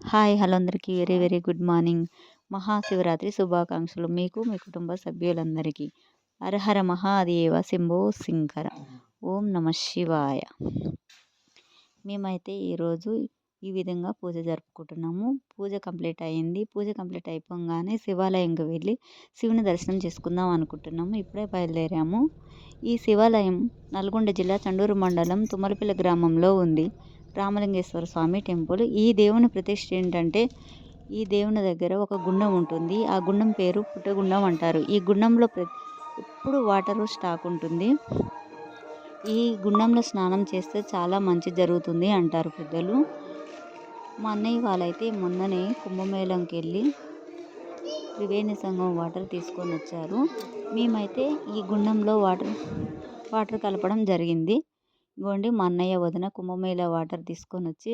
Hi! Hello అందరికీ very very good morning. Mahashivratri శుభాకాంక్షలు మీకు, మీ కుటుంబ సభ్యులందరికీ. హరహర మహాదేవ శంభో శంకర. ఓం నమః శివాయ. మేమైతే ఈరోజు ఈ విధంగా పూజ జరుపుకుంటున్నాము. పూజ కంప్లీట్ అయింది. పూజ కంప్లీట్ అయిపోగానే శివాలయంకి వెళ్ళి శివుని దర్శనం చేసుకుందాం అనుకుంటున్నాము. ఇప్పుడే బయలుదేరాము. ఈ శివాలయం నల్గొండ జిల్లా చండూరు మండలం తుమ్మలపల్లి గ్రామంలో ఉంది. రామలింగేశ్వర స్వామి టెంపుల్. ఈ దేవుని ప్రతిష్ఠ ఏంటంటే, ఈ దేవుని దగ్గర ఒక గుండం ఉంటుంది. ఆ గుండం పేరు పుట్టగుండం అంటారు. ఈ గుండంలో ఎప్పుడు వాటరు స్టాక్ ఉంటుంది. ఈ గుండంలో స్నానం చేస్తే చాలా మంచి జరుగుతుంది అంటారు పెద్దలు. మా అన్నయ్య వాళ్ళైతే మొన్ననే కుంభమేళంకి వెళ్ళి త్రివేణి సంగం వాటర్ తీసుకొని వచ్చారు. మేమైతే ఈ గుండంలో వాటర్ కలపడం జరిగింది. ఇగోండి మా అన్నయ్య వదిన కుంభమేళ వాటర్ తీసుకొని వచ్చి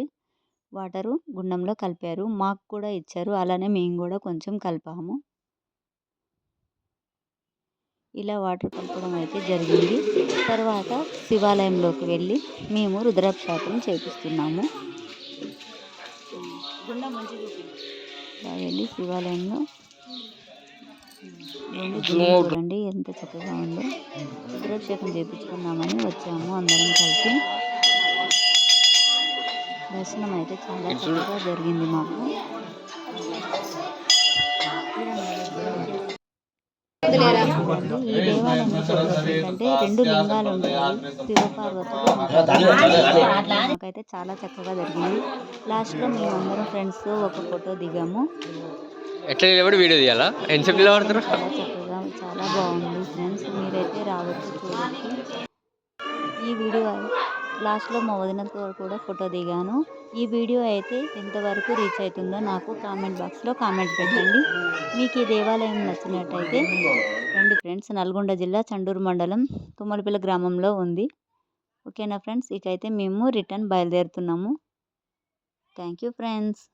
వాటరు గుండంలో కలిపారు. మాకు కూడా ఇచ్చారు. అలానే మేము కూడా కొంచెం కలిపాము. ఇలా వాటర్ కలపడం అయితే జరిగింది. తర్వాత శివాలయంలోకి వెళ్ళి మేము రుద్రాభిషేకం చేపిస్తున్నాము. గుండం మంచిగా వెళ్ళి శివాలయంలో చూడండి ఎంత చక్కగా ఉందో. రుద్రాభిషేకం చేయించుకుందామని వచ్చాము అందరం కలిసి. దర్శనం అయితే చాలా చక్కగా జరిగింది మాకు. ఈ దేవాలయంలో ఏంటంటే 2 లింగాలు ఉంటాయి. శివపార్వతులు నాకైతే చాలా చక్కగా జరిగింది. లాస్ట్లో మేమందరం ఫ్రెండ్స్ ఒక ఫోటో దిగాము. వీడియో తీయాలా? చాలా చక్కగా చాలా బాగుంది ఫ్రెండ్స్. మీరైతే రావచ్చు, చూడవచ్చు. ఈ వీడియో లాస్ట్లో మా వదినతో కూడా ఫోటో దిగాను. ఈ వీడియో అయితే ఎంతవరకు రీచ్ అవుతుందో నాకు కామెంట్ బాక్స్లో కామెంట్ పెట్టండి. మీకు ఈ దేవాలయం నచ్చినట్టయితే రండి ఫ్రెండ్స్. నల్గొండ జిల్లా చండూరు మండలం తుమ్మలపల్లి గ్రామంలో ఉంది. ఓకేనా ఫ్రెండ్స్? ఇకైతే మేము రిటర్న్ బయలుదేరుతున్నాము. Thank you friends.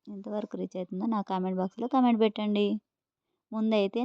ఎంతవరకు రీచ్ అవుతుందో నా కామెంట్ బాక్స్లో కామెంట్ పెట్టండి. ముందైతే